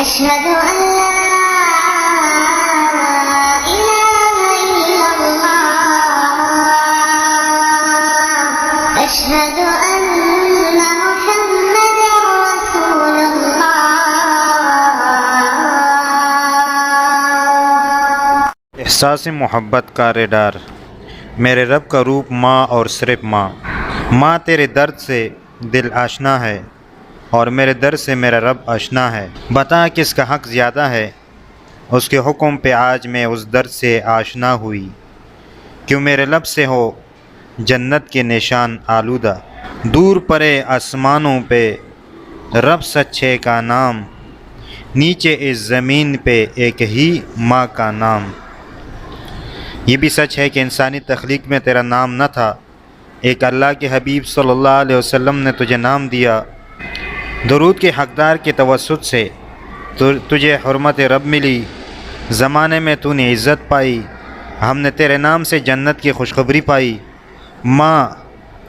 أشهد أن لا إله إلا الله أشهد أن محمدا رسول الله احساس محبت کا ریڈار۔ میرے رب کا روپ ماں اور صرف ماں۔ ماں تیرے درد سے دل آشنا ہے اور میرے درد سے میرا رب آشنا ہے۔ بتا کس کا حق زیادہ ہے، اس کے حکم پہ آج میں اس درد سے آشنا ہوئی۔ کیوں میرے لب سے ہو جنت کے نشان آلودہ، دور پرے آسمانوں پہ رب سچے کا نام، نیچے اس زمین پہ ایک ہی ماں کا نام۔ یہ بھی سچ ہے کہ انسانی تخلیق میں تیرا نام نہ تھا، ایک اللہ کے حبیب صلی اللہ علیہ وسلم نے تجھے نام دیا۔ درود کے حقدار کے توسط سے تجھے حرمت رب ملی، زمانے میں تو نے عزت پائی، ہم نے تیرے نام سے جنت کی خوشخبری پائی۔ ماں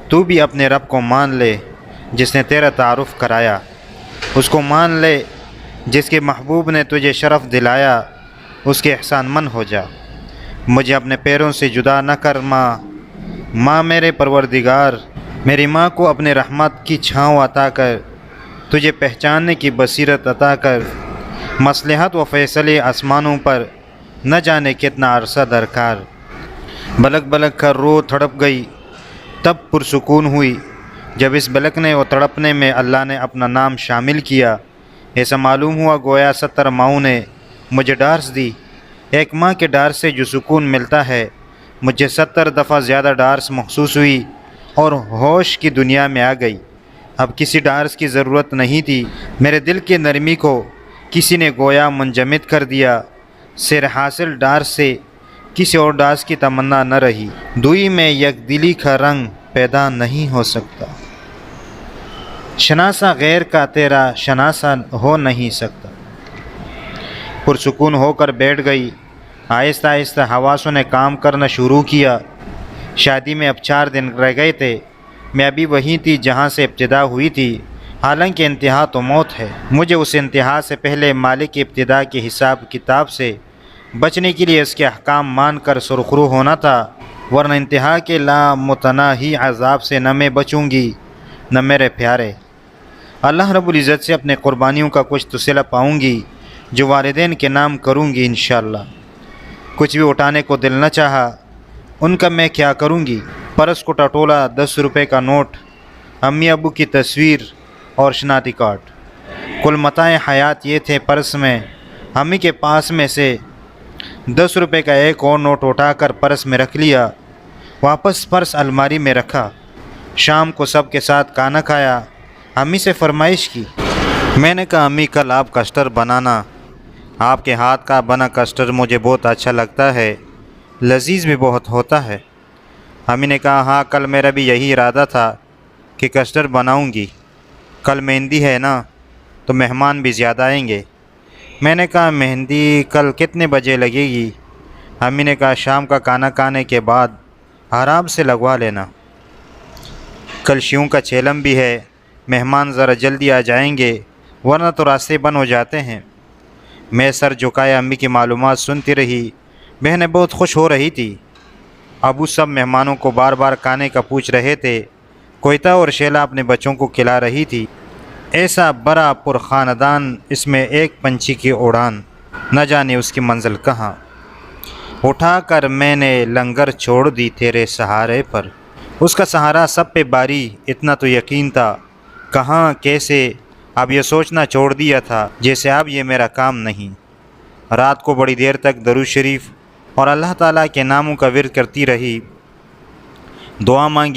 تو بھی اپنے رب کو مان لے جس نے تیرا تعارف کرایا، اس کو مان لے جس کے محبوب نے تجھے شرف دلایا، اس کے احسان مند ہو جا۔ مجھے اپنے پیروں سے جدا نہ کر ماں، ماں میرے پروردگار، میری ماں کو اپنے رحمت کی چھاؤں عطا کر، تجھے پہچاننے کی بصیرت عطا کر۔ مصلحت و فیصلے آسمانوں پر نہ جانے کتنا عرصہ درکار، بلک بلک کر رو تڑپ گئی تب پرسکون ہوئی، جب اس بلکنے و تڑپنے میں اللہ نے اپنا نام شامل کیا۔ ایسا معلوم ہوا گویا 70 ماؤں نے مجھے ڈارس دی، ایک ماں کے ڈار سے جو سکون ملتا ہے، مجھے 70 دفعہ زیادہ ڈارس محسوس ہوئی اور ہوش کی دنیا میں آ گئی۔ اب کسی ڈارس کی ضرورت نہیں تھی، میرے دل کی نرمی کو کسی نے گویا منجمد کر دیا۔ سیر حاصل ڈارس سے کسی اور ڈارس کی تمنا نہ رہی، دوئی میں یک دلی کا رنگ پیدا نہیں ہو سکتا، شناسا غیر کا تیرا شناسا ہو نہیں سکتا۔ پرسکون ہو کر بیٹھ گئی، آہستہ آہستہ حواسوں نے کام کرنا شروع کیا۔ شادی میں اب 4 دن رہ گئے تھے، میں ابھی وہیں تھی جہاں سے ابتدا ہوئی تھی، حالانکہ انتہا تو موت ہے۔ مجھے اس انتہا سے پہلے مالک کی ابتدا کے حساب کتاب سے بچنے کے لیے اس کے احکام مان کر سرخرو ہونا تھا، ورنہ انتہا کے لامتناہی عذاب سے نہ میں بچوں گی نہ میرے پیارے۔ اللہ رب العزت سے اپنے قربانیوں کا کچھ تو صلہ پاؤں گی جو والدین کے نام کروں گی انشاءاللہ۔ کچھ بھی اٹھانے کو دل نہ چاہا، ان کا میں کیا کروں گی؟ پرس کو ٹٹولا 10 روپے کا نوٹ، امی ابو کی تصویر اور شناختی کارڈ، کل متاع حیات یہ تھے پرس میں۔ امی کے پاس میں سے 10 روپے کا ایک اور نوٹ اٹھا کر پرس میں رکھ لیا، واپس پرس الماری میں رکھا۔ شام کو سب کے ساتھ کھانا کھایا، امی سے فرمائش کی، میں نے کہا امی کل آپ کسٹرڈ بنانا، آپ کے ہاتھ کا بنا کسٹرڈ مجھے بہت اچھا لگتا ہے، لذیذ بھی بہت ہوتا ہے۔ امی نے کہا ہاں کل میرا بھی یہی ارادہ تھا کہ کسٹرڈ بناؤں گی، کل مہندی ہے نا تو مہمان بھی زیادہ آئیں گے۔ میں نے کہا مہندی کل کتنے بجے لگے گی؟ امی نے کہا شام کا کھانا کھانے کے بعد آرام سے لگوا لینا، کل شیوں کا چیلم بھی ہے، مہمان ذرا جلدی آ جائیں گے ورنہ تو راستے بند ہو جاتے ہیں۔ میں سر جھکائے امی کی معلومات سنتی رہی، بہنیں بہت خوش ہو رہی تھی۔ ابو سب مہمانوں کو بار بار کھانے کا پوچھ رہے تھے، کوئتا اور شیلا اپنے بچوں کو کھلا رہی تھی۔ ایسا بڑا پرخاندان، اس میں ایک پنچھی کی اڑان، نہ جانے اس کی منزل کہاں۔ اٹھا کر میں نے لنگر چھوڑ دی تیرے سہارے پر، اس کا سہارا سب پہ باری، اتنا تو یقین تھا، کہاں کیسے اب یہ سوچنا چھوڑ دیا تھا، جیسے اب یہ میرا کام نہیں۔ رات کو بڑی دیر تک درود شریف اور اللہ تعالیٰ کے ناموں کا ورد کرتی رہی، دعا مانگی۔